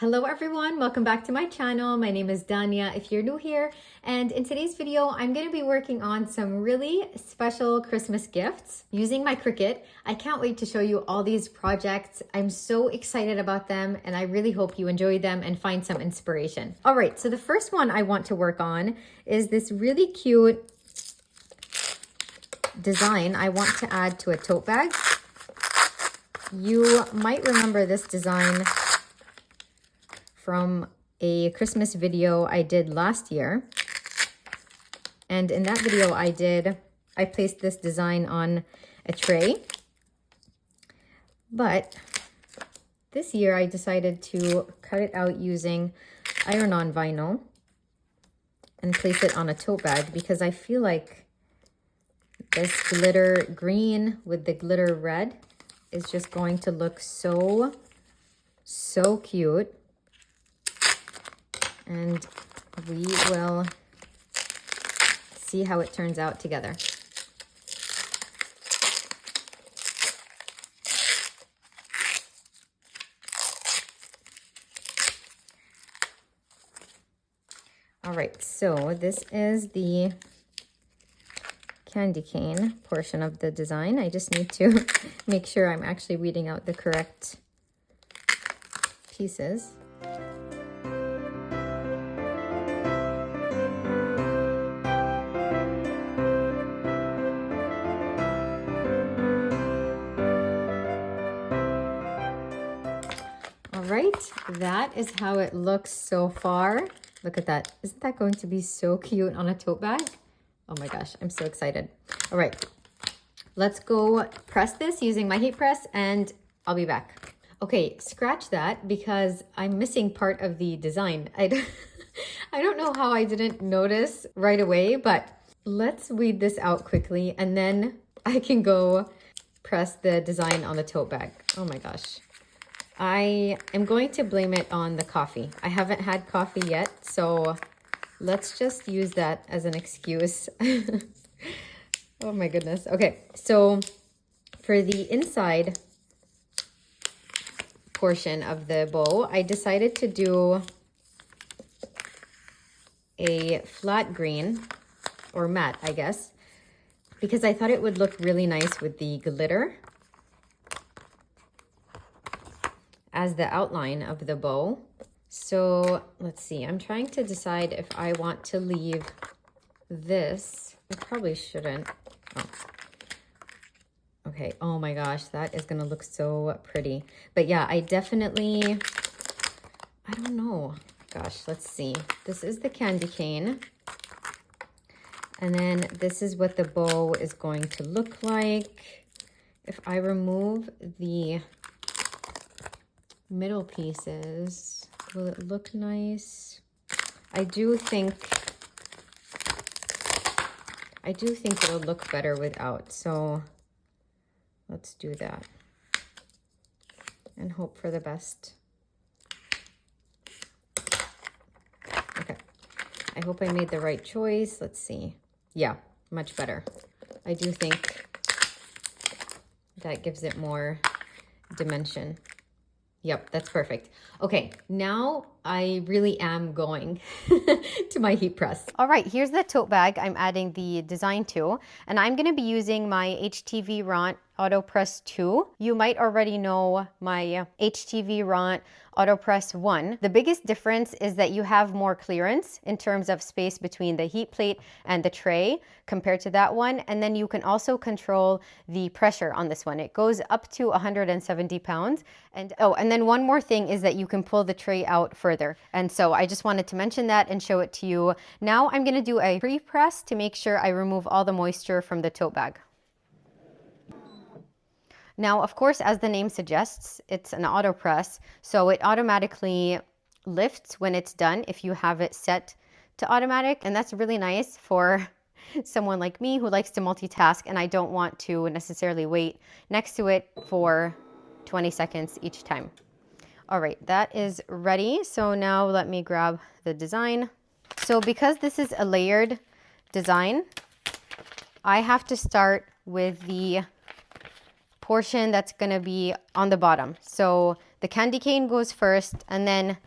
Hello everyone, welcome back to my channel. My name is Danya if you're new here, and in today's video I'm going to be working on some really special Christmas gifts using my Cricut. I can't wait to show you all these projects. I'm so excited about them and I really hope you enjoy them and find some inspiration. All right, so the first one I want to work on is this really cute design I want to add to a tote bag. You might remember this design from a Christmas video I did last year. And in that video I placed this design on a tray. But this year I decided to cut it out using iron-on vinyl and place it on a tote bag because I feel like this glitter green with the glitter red is just going to look so cute. And we will see how it turns out together. All right, so this is the candy cane portion of the design. I just need to make sure I'm actually weeding out the correct pieces. Right, that is how it looks so far. Look at that. Isn't that going to be so cute on a tote bag? Oh my gosh, I'm so excited. All right, let's go press this using my heat press and I'll be back. Okay, scratch that because I'm missing part of the design. I don't know how I didn't notice right away, but let's weed this out quickly and then I can go press the design on the tote bag. Oh my gosh. I am going to blame it on the coffee. I haven't had coffee yet, so let's just use that as an excuse. Oh my goodness. Okay, so for the inside portion of the bow, I decided to do a flat green, or matte, I guess, because I thought it would look really nice with the glitter as the outline of the bow. So let's see, I'm trying to decide if I want to leave this. I probably shouldn't. Oh. Okay, oh my gosh, that is gonna look so pretty. But yeah, I definitely, I don't know. Gosh, let's see. This is the candy cane. And then this is what the bow is going to look like. If I remove the middle pieces, will it look nice? I do think it'll look better without, so let's do that and hope for the best. Okay, I hope I made the right choice. Let's see. Yeah, much better. I do think that gives it more dimension. Yep, that's perfect. Okay, now I really am going to my heat press. All right, here's the tote bag I'm adding the design to, and I'm gonna be using my HTV Ront AutoPress 2. You might already know my HTV Ront AutoPress 1. The biggest difference is that you have more clearance in terms of space between the heat plate and the tray compared to that one. And then you can also control the pressure on this one. It goes up to 170 pounds. And oh, and then one more thing is that you can pull the tray out further. And so I just wanted to mention that and show it to you. Now I'm gonna do a pre-press to make sure I remove all the moisture from the tote bag. Now, of course, as the name suggests, it's an auto press, so it automatically lifts when it's done if you have it set to automatic, and that's really nice for someone like me who likes to multitask and I don't want to necessarily wait next to it for 20 seconds each time. All right, that is ready. So now let me grab the design. So because this is a layered design, I have to start with the portion that's going to be on the bottom. So The candy cane goes first, and then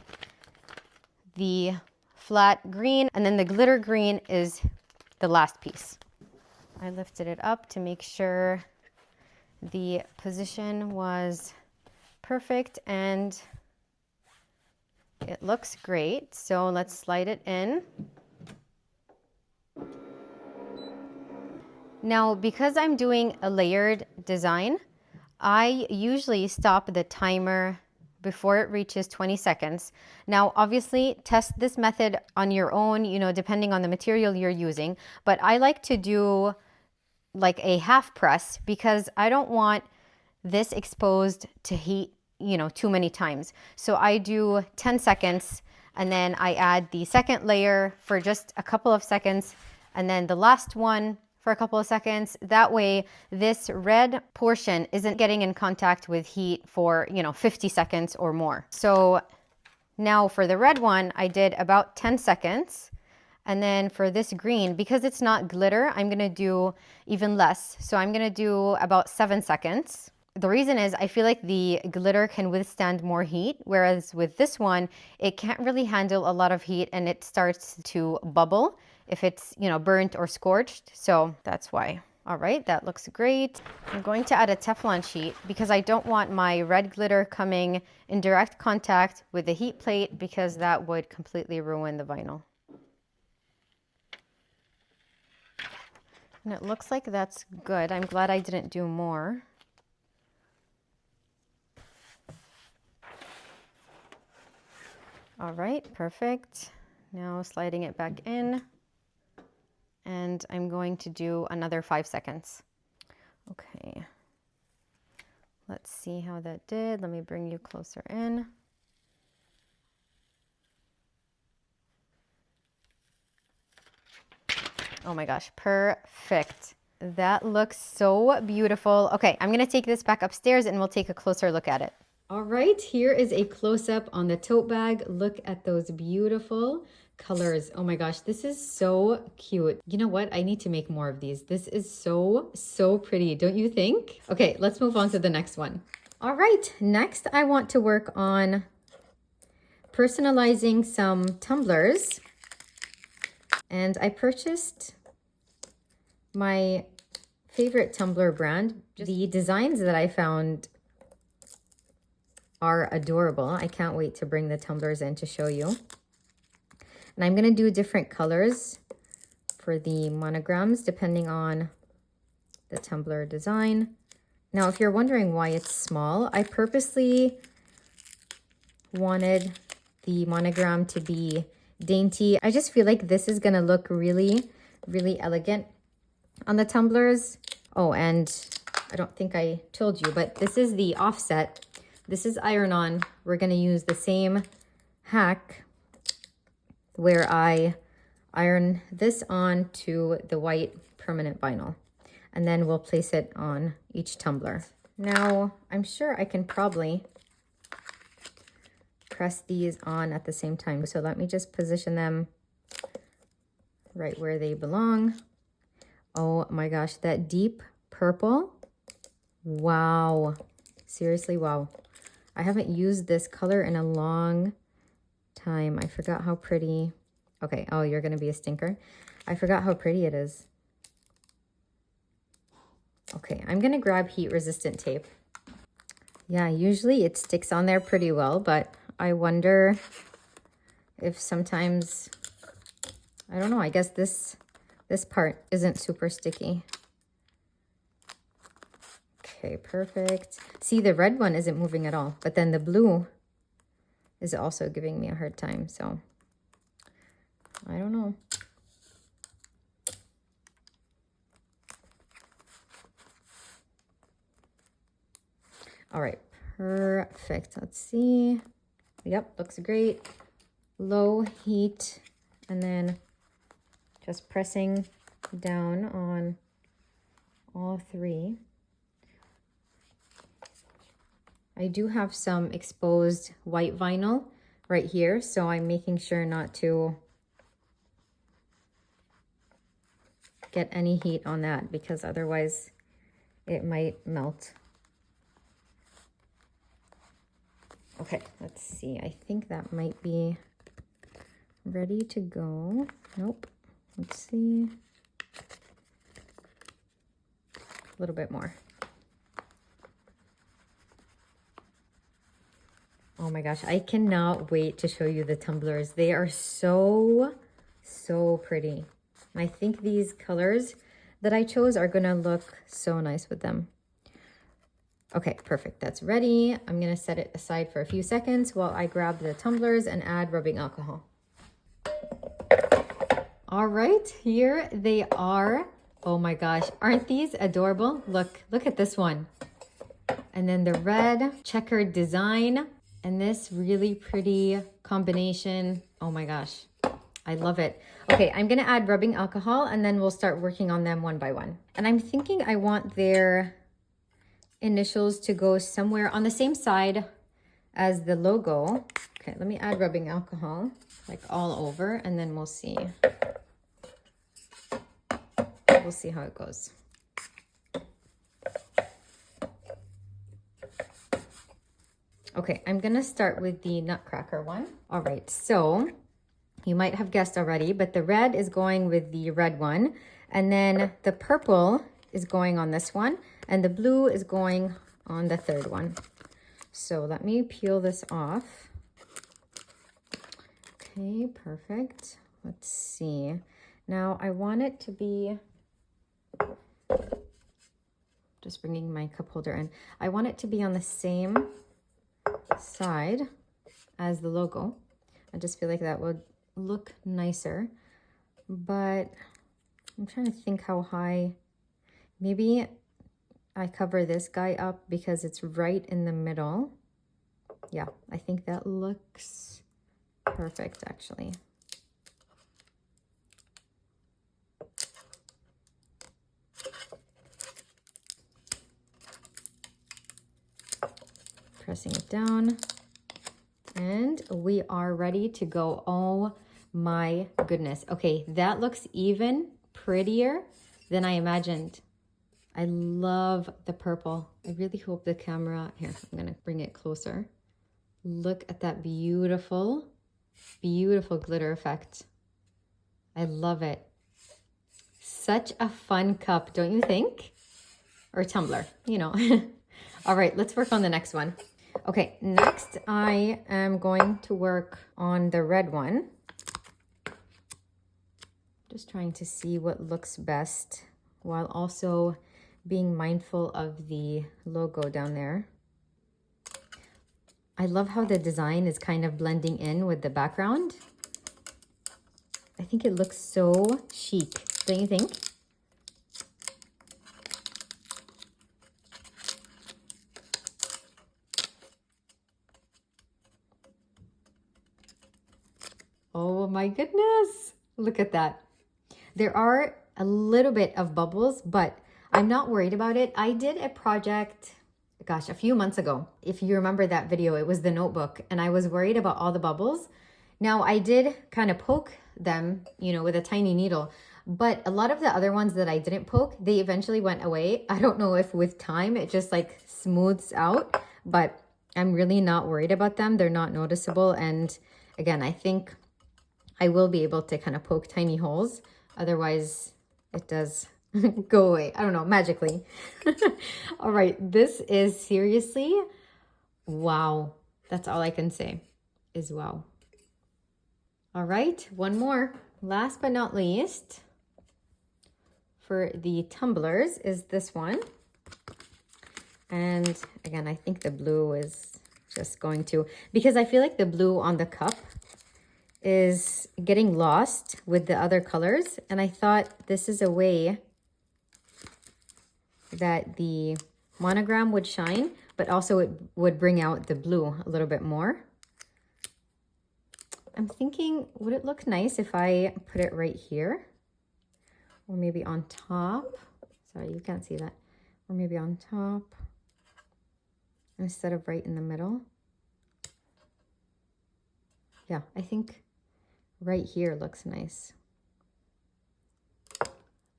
the flat green, and then the glitter green is the last piece. I lifted it up to make sure the position was perfect, and it looks great. So let's slide it in. Now, because I'm doing a layered design, I usually stop the timer before it reaches 20 seconds. Now, obviously, test this method on your own, you know, depending on the material you're using. But I like to do like a half press because I don't want this exposed to heat, you know, too many times. So I do 10 seconds, and then I add the second layer for just a couple of seconds, and then the last one for a couple of seconds. That way this red portion isn't getting in contact with heat for, you know, 50 seconds or more. So now for the red one, I did about 10 seconds. And then for this green, because it's not glitter, I'm gonna do even less. So I'm gonna do about 7 seconds. The reason is I feel like the glitter can withstand more heat, whereas with this one, it can't really handle a lot of heat and it starts to bubble if it's, you know, burnt or scorched. So that's why. All right, that looks great. I'm going to add a Teflon sheet because I don't want my red glitter coming in direct contact with the heat plate because that would completely ruin the vinyl. And it looks like that's good. I'm glad I didn't do more. All right, perfect. Now sliding it back in. And I'm going to do another 5 seconds. Okay. Let's see how that did. Let me bring you closer in. Oh my gosh, perfect. That looks so beautiful. Okay, I'm gonna take this back upstairs and we'll take a closer look at it. All right, here is a close-up on the tote bag. Look at those beautiful colors. Oh my gosh, this is so cute. You know what? I need to make more of these. This is so, so pretty, don't you think? Okay, let's move on to the next one. All right, next I want to work on personalizing some tumblers. And I purchased my favorite tumbler brand. The designs that I found are adorable. I can't wait to bring the tumblers in to show you. And I'm gonna do different colors for the monograms depending on the tumbler design. Now, if you're wondering why it's small, I purposely wanted the monogram to be dainty. I just feel like this is gonna look really, really elegant on the tumblers. Oh, and I don't think I told you, but this is the offset. This is iron-on. We're gonna use the same hack where I iron this on to the white permanent vinyl. And then we'll place it on each tumbler. Now, I'm sure I can probably press these on at the same time. So let me just position them right where they belong. Oh my gosh, that deep purple. Wow. Seriously, wow. I haven't used this color in a long time. I forgot how pretty. Okay, oh, you're gonna be a stinker. I forgot how pretty it is. Okay, I'm gonna grab heat resistant tape. Yeah, usually it sticks on there pretty well, but I wonder if sometimes, I don't know, I guess this part isn't super sticky. Okay, perfect. See, the red one isn't moving at all, but then the blue is also giving me a hard time, so I don't know. All right, perfect. Let's see. Yep, looks great. Low heat, and then just pressing down on all three. I do have some exposed white vinyl right here, so I'm making sure not to get any heat on that because otherwise it might melt. Okay, let's see. I think that might be ready to go. Nope. Let's see. A little bit more. Oh my gosh, I cannot wait to show you the tumblers. They are so pretty. I think these colors that I chose are gonna look so nice with them. Okay, perfect, that's ready. I'm gonna set it aside for a few seconds while I grab the tumblers and add rubbing alcohol. All right, here they are. Oh my gosh, aren't these adorable? Look at this one. And then the red checkered design and this really pretty combination. Oh my gosh, I love it. Okay, I'm gonna add rubbing alcohol and then we'll start working on them one by one. And I'm thinking I want their initials to go somewhere on the same side as the logo. Okay, let me add rubbing alcohol like all over and then we'll see. We'll see how it goes. Okay, I'm gonna start with the nutcracker one. All right, so you might have guessed already, but the red is going with the red one, and then the purple is going on this one, and the blue is going on the third one. So let me peel this off. Okay, perfect. Let's see. Now I want it to be, just bringing my cup holder in. I want it to be on the same side as the logo. I just feel like that would look nicer, but I'm trying to think how high. Maybe I cover this guy up because it's right in the middle. Yeah, I think that looks perfect actually. Pressing it down. And we are ready to go. Oh my goodness. Okay, that looks even prettier than I imagined. I love the purple. I really hope the camera, here, I'm gonna bring it closer. Look at that beautiful, beautiful glitter effect. I love it. Such a fun cup, don't you think? Or tumbler, you know. All right, let's work on the next one. Okay, next I am going to work on the red one. Just trying to see what looks best while also being mindful of the logo down there. I love how the design is kind of blending in with the background. I think it looks so chic, don't you think? Oh my goodness, look at that. There are a little bit of bubbles, but I'm not worried about it. I did a project, gosh, a few months ago. If you remember that video, it was the notebook, and I was worried about all the bubbles. Now I did kind of poke them, you know, with a tiny needle, but a lot of the other ones that I didn't poke, they eventually went away. I don't know if with time it just like smooths out, but I'm really not worried about them. They're not noticeable. And again, I think I will be able to kind of poke tiny holes. Otherwise, it does go away. I don't know, magically. All right, this is seriously, wow. That's all I can say is wow. All right, one more. Last but not least, for the tumblers is this one. And again, I think the blue is just going to, because I feel like the blue on the cup is getting lost with the other colors, and I thought this is a way that the monogram would shine, but also it would bring out the blue a little bit more. I'm thinking, would it look nice if I put it right here, or maybe on top? Sorry, you can't see that. Or maybe on top instead of right in the middle. Yeah, I think right here looks nice.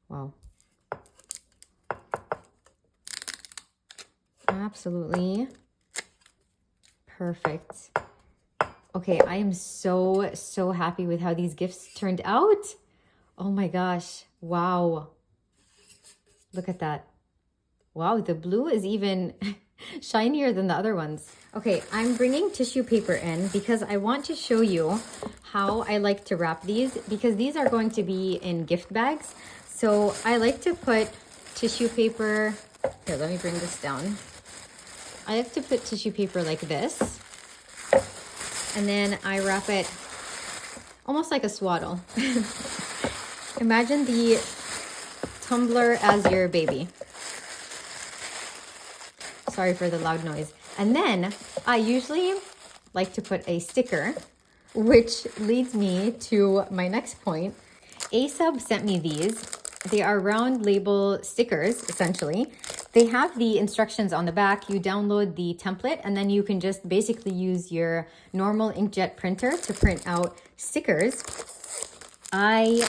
Wow. Absolutely Perfect. Okay, I am so, so happy with how these gifts turned out. Oh my gosh. Wow. Look at that. Wow, the blue is even shinier than the other ones. Okay, I'm bringing tissue paper in because I want to show you how I like to wrap these, because these are going to be in gift bags. So I like to put tissue paper, here, let me bring this down. I like to put tissue paper like this, and then I wrap it almost like a swaddle. Imagine the tumbler as your baby. Sorry for the loud noise. And then I usually like to put a sticker, which leads me to my next point. ASUB sent me these. They are round label stickers, essentially. They have the instructions on the back. You download the template, and then you can just basically use your normal inkjet printer to print out stickers. I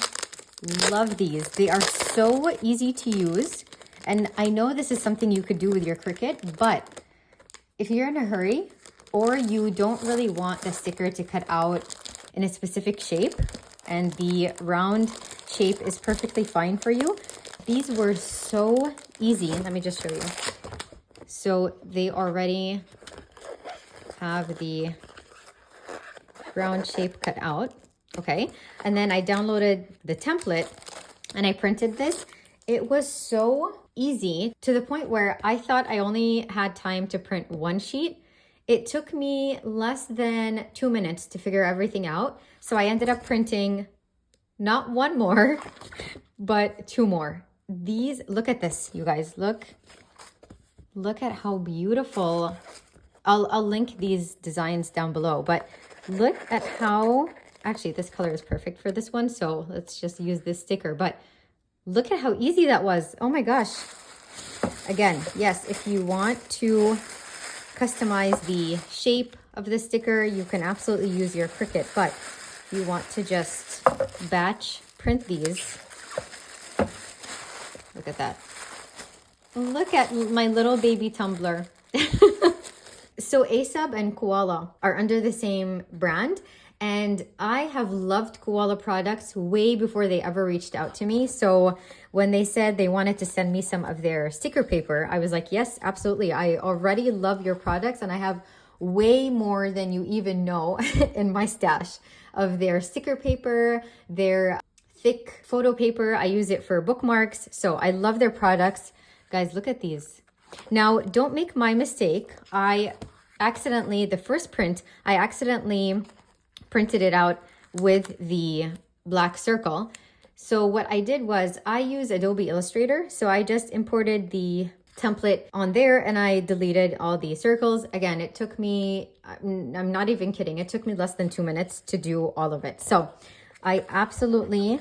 love these. They are so easy to use. And I know this is something you could do with your Cricut, but if you're in a hurry or you don't really want the sticker to cut out in a specific shape and the round shape is perfectly fine for you, these were so easy. Let me just show you. So they already have the round shape cut out. Okay. And then I downloaded the template and I printed this. It was so easy to the point where I thought I only had time to print one sheet. It took me less than 2 minutes to figure everything out. So I ended up printing not one more, but 2 more. These, look at this, you guys, look at how beautiful. I'll link these designs down below, but look at how, actually this color is perfect for this one. So let's just use this sticker, but look at how easy that was. Oh my gosh. Again, yes, if you want to customize the shape of the sticker, you can absolutely use your Cricut, but if you want to just batch print these, look at that. Look at my little baby tumbler. So ASUB and Koala are under the same brand. And I have loved Koala products way before they ever reached out to me. So when they said they wanted to send me some of their sticker paper, I was like, yes, absolutely. I already love your products and I have way more than you even know in my stash of their sticker paper, their thick photo paper. I use it for bookmarks. So I love their products. Guys, look at these. Now, don't make my mistake. The first print, I accidentally printed it out with the black circle. So what I did was I use Adobe Illustrator. So I just imported the template on there and I deleted all the circles. Again, it took me, I'm not even kidding, it took me less than 2 minutes to do all of it. So I absolutely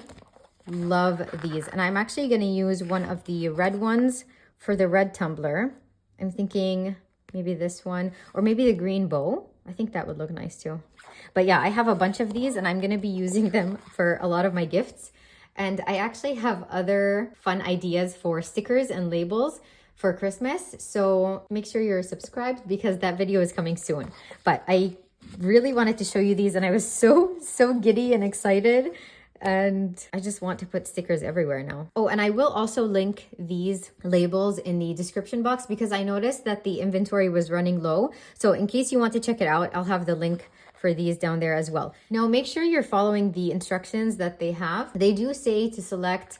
love these. And I'm actually going to use one of the red ones for the red tumbler. I'm thinking maybe this one or maybe the green bow. I think that would look nice too. But yeah, I have a bunch of these and I'm going to be using them for a lot of my gifts. And I actually have other fun ideas for stickers and labels for Christmas. So make sure you're subscribed because that video is coming soon. But I really wanted to show you these and I was so giddy and excited. And I just want to put stickers everywhere now. Oh, and I will also link these labels in the description box because I noticed that the inventory was running low. So in case you want to check it out, I'll have the link for these down there as well. Now, make sure you're following the instructions that they have. They do say to select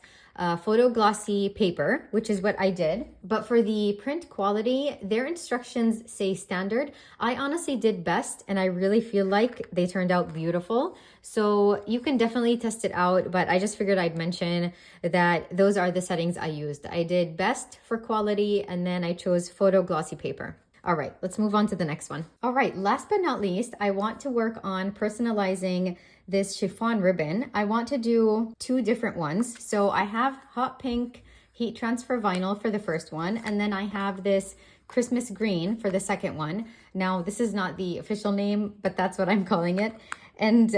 photo glossy paper, which is what I did. But for the print quality, their instructions say standard. I honestly did best and I really feel like they turned out beautiful. So you can definitely test it out, but I just figured I'd mention that those are the settings I used. I did best for quality and then I chose photo glossy paper. All right, let's move on to the next one. All right, last but not least, I want to work on personalizing this chiffon ribbon. I want to do 2 different ones. So I have hot pink heat transfer vinyl for the first one, and then I have this Christmas green for the second one. Now, this is not the official name, but that's what I'm calling it. And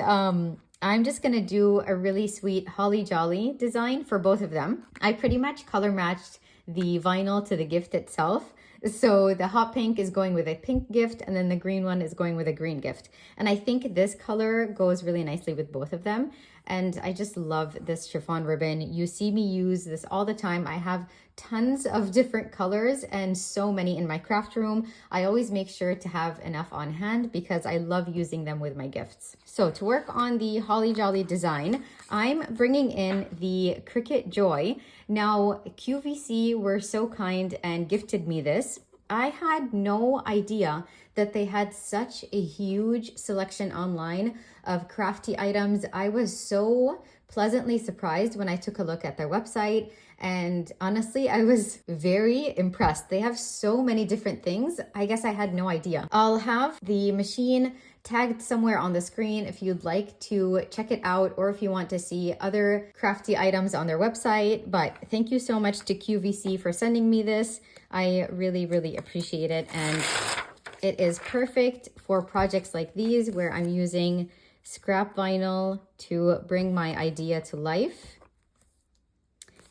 I'm just gonna do a really sweet holly jolly design for both of them. I pretty much color matched the vinyl to the gift itself. So the hot pink is going with a pink gift, and then the green one is going with a green gift. And I think this color goes really nicely with both of them. And I just love this chiffon ribbon. You see me use this all the time. I have tons of different colors and so many in my craft room. I always make sure to have enough on hand because I love using them with my gifts. So to work on the Holly Jolly design, I'm bringing in the Cricut Joy. Now, QVC were so kind and gifted me this. I had no idea that they had such a huge selection online of crafty items. I was so pleasantly surprised when I took a look at their website, and honestly, I was very impressed. They have so many different things. I guess I had no idea. I'll have the machine tagged somewhere on the screen if you'd like to check it out, or if you want to see other crafty items on their website. But thank you so much to QVC for sending me this. I really, really appreciate it. And it is perfect for projects like these where I'm using scrap vinyl to bring my idea to life.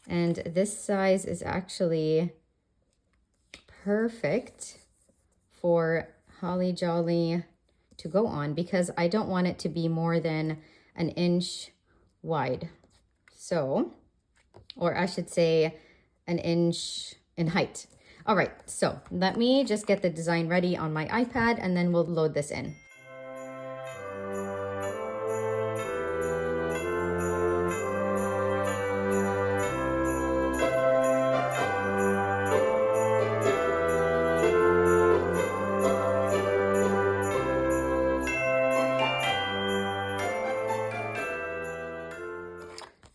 And this size is actually perfect for Holly Jolly to go on because I don't want it to be more than an inch wide. So, or I should say an inch in height. All right, so let me just get the design ready on my iPad and then we'll load this in.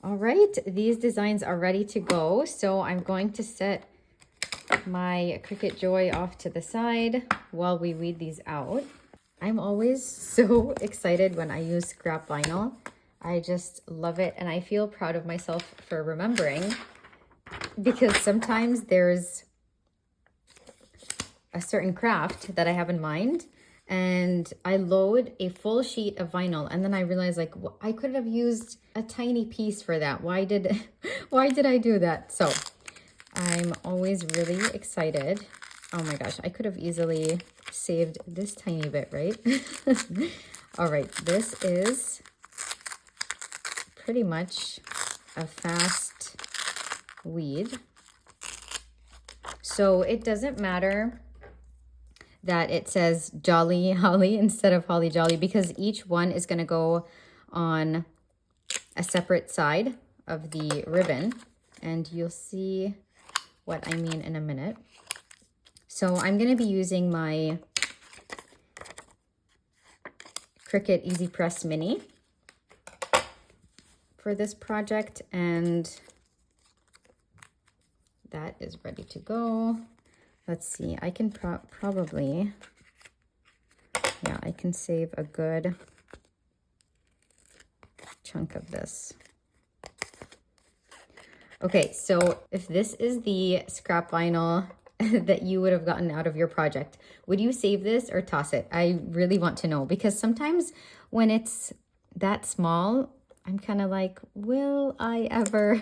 All right, these designs are ready to go. So I'm going to set my Cricut Joy off to the side while we weed these out. I'm always so excited when I use scrap vinyl. I just love it, and I feel proud of myself for remembering, because sometimes there's a certain craft that I have in mind and I load a full sheet of vinyl and then I realize, like, I could have used a tiny piece for that. Why did I do that? So I'm always really excited. Oh my gosh, I could have easily saved this tiny bit, right? All right, this is pretty much a fast weed. So it doesn't matter that it says Jolly Holly instead of Holly Jolly, because each one is going to go on a separate side of the ribbon, and you'll see what I mean in a minute. So I'm going to be using my Cricut Easy Press Mini for this project, and that is ready to go. Let's see, I can probably, yeah, I can save a good chunk of this. Okay, so if this is the scrap vinyl that you would have gotten out of your project, would you save this or toss it? I really want to know, because sometimes when it's that small, I'm kind of like, will I ever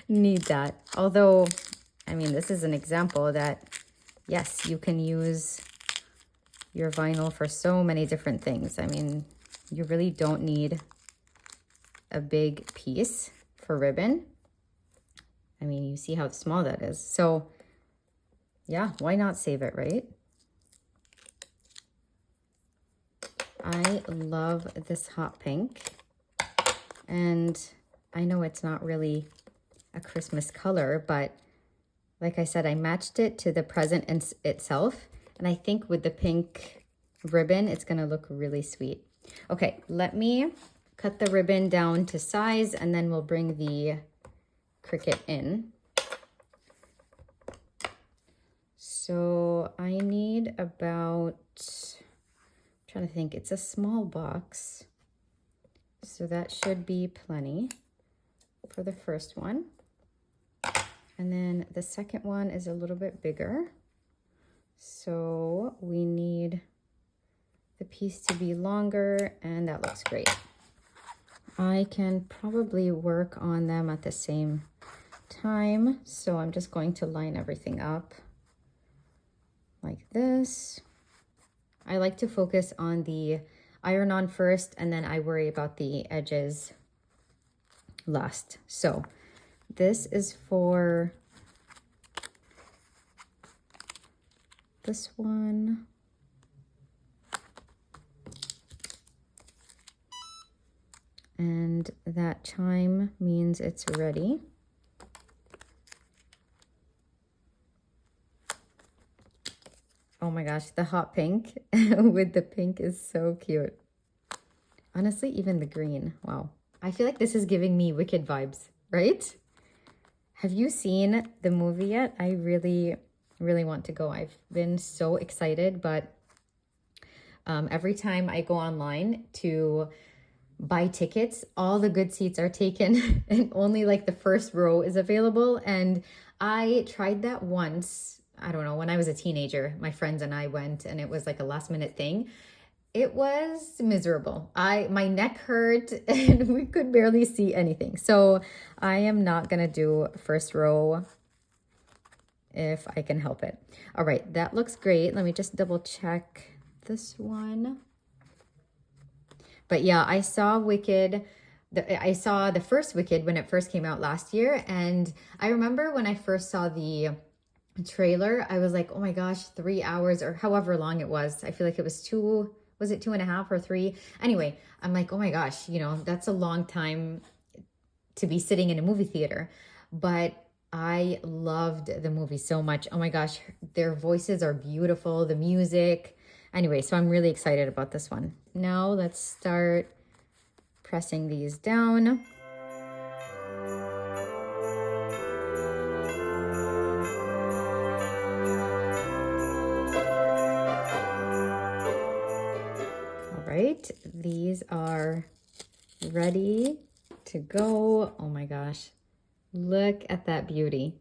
need that? Although, I mean, this is an example that, yes, you can use your vinyl for so many different things. I mean, you really don't need a big piece for ribbon. I mean, you see how small that is. So yeah, why not save it, right? I love this hot pink. And I know it's not really a Christmas color, but like I said, I matched it to the present itself. And I think with the pink ribbon, it's going to look really sweet. Okay, let me cut the ribbon down to size, and then we'll bring the Cricut in. So I need about, I'm trying to think, it's a small box. So that should be plenty for the first one. And then the second one is a little bit bigger. So we need the piece to be longer, and that looks great. I can probably work on them at the same time. So I'm just going to line everything up. like this. I like to focus on the iron-on first, and then I worry about the edges last. So this is for this one. And that chime means it's ready. Oh my gosh, the hot pink with the pink is so cute. Honestly, even the green, wow. I feel like this is giving me Wicked vibes, right? Have you seen the movie yet? I really, really want to go. I've been so excited, but every time I go online to buy tickets, all the good seats are taken and only like the first row is available. And I tried that once, I don't know, when I was a teenager. My friends and I went, and it was like a last minute thing. It was miserable. My neck hurt and we could barely see anything. So I am not gonna do first row if I can help it. All right, that looks great. Let me just double check this one. But yeah, I saw Wicked. I saw the first Wicked when it first came out last year. And I remember when I first saw the trailer, I was like, oh my gosh, 3 hours or however long it was. I feel like it was was it 2.5 or 3? Anyway, I'm like, oh my gosh, you know, that's a long time to be sitting in a movie theater. But I loved the movie so much. Oh my gosh, their voices are beautiful, the music. Anyway, so I'm really excited about this one. Now let's start pressing these down. All right, these are ready to go. Oh my gosh, look at that beauty.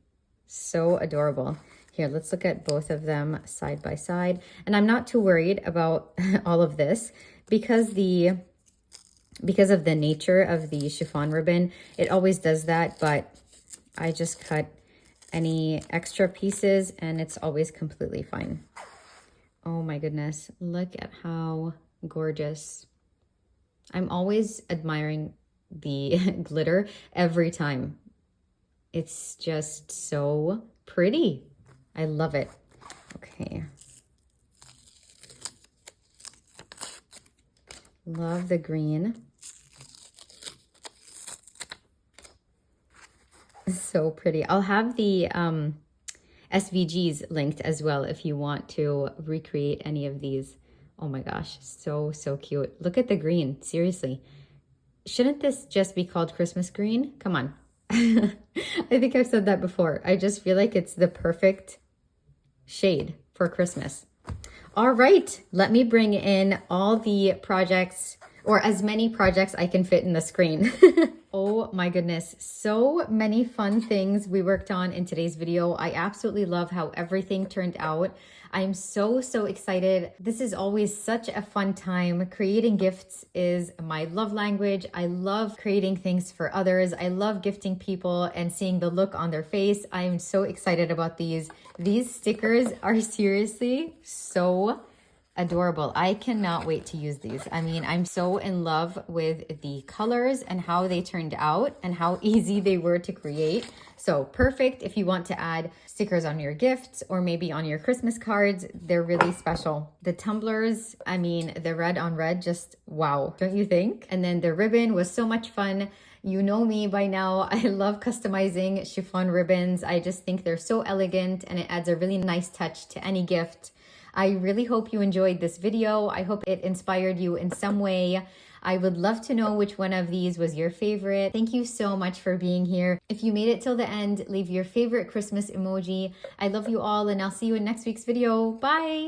So adorable. Here, let's look at both of them side by side. And I'm not too worried about all of this because of the nature of the chiffon ribbon. It always does that, but I just cut any extra pieces and it's always completely fine. Oh my goodness, look at how gorgeous. I'm always admiring the glitter every time. It's just so pretty. I love it. Okay. Love the green. So pretty. I'll have the SVGs linked as well if you want to recreate any of these. Oh my gosh, so cute. Look at the green, seriously. Shouldn't this just be called Christmas green? Come on. I think I've said that before. I just feel like it's the perfect shade for Christmas. All right, let me bring in all the projects, or as many projects I can fit in the screen. Oh my goodness, so many fun things we worked on in today's video. I absolutely love how everything turned out. I'm so excited. This is always such a fun time. Creating gifts is my love language. I love creating things for others. I love gifting people and seeing the look on their face. I'm so excited about these. These stickers are seriously so adorable. I cannot wait to use these. I mean, I'm so in love with the colors and how they turned out and how easy they were to create. So perfect if you want to add stickers on your gifts or maybe on your Christmas cards. They're really special. The tumblers, I mean, the red on red, just wow, don't you think? And then the ribbon was so much fun. You know me by now. I love customizing chiffon ribbons. I just think they're so elegant and it adds a really nice touch to any gift. I really hope you enjoyed this video. I hope it inspired you in some way. I would love to know which one of these was your favorite. Thank you so much for being here. If you made it till the end, leave your favorite Christmas emoji. I love you all and I'll see you in next week's video. Bye!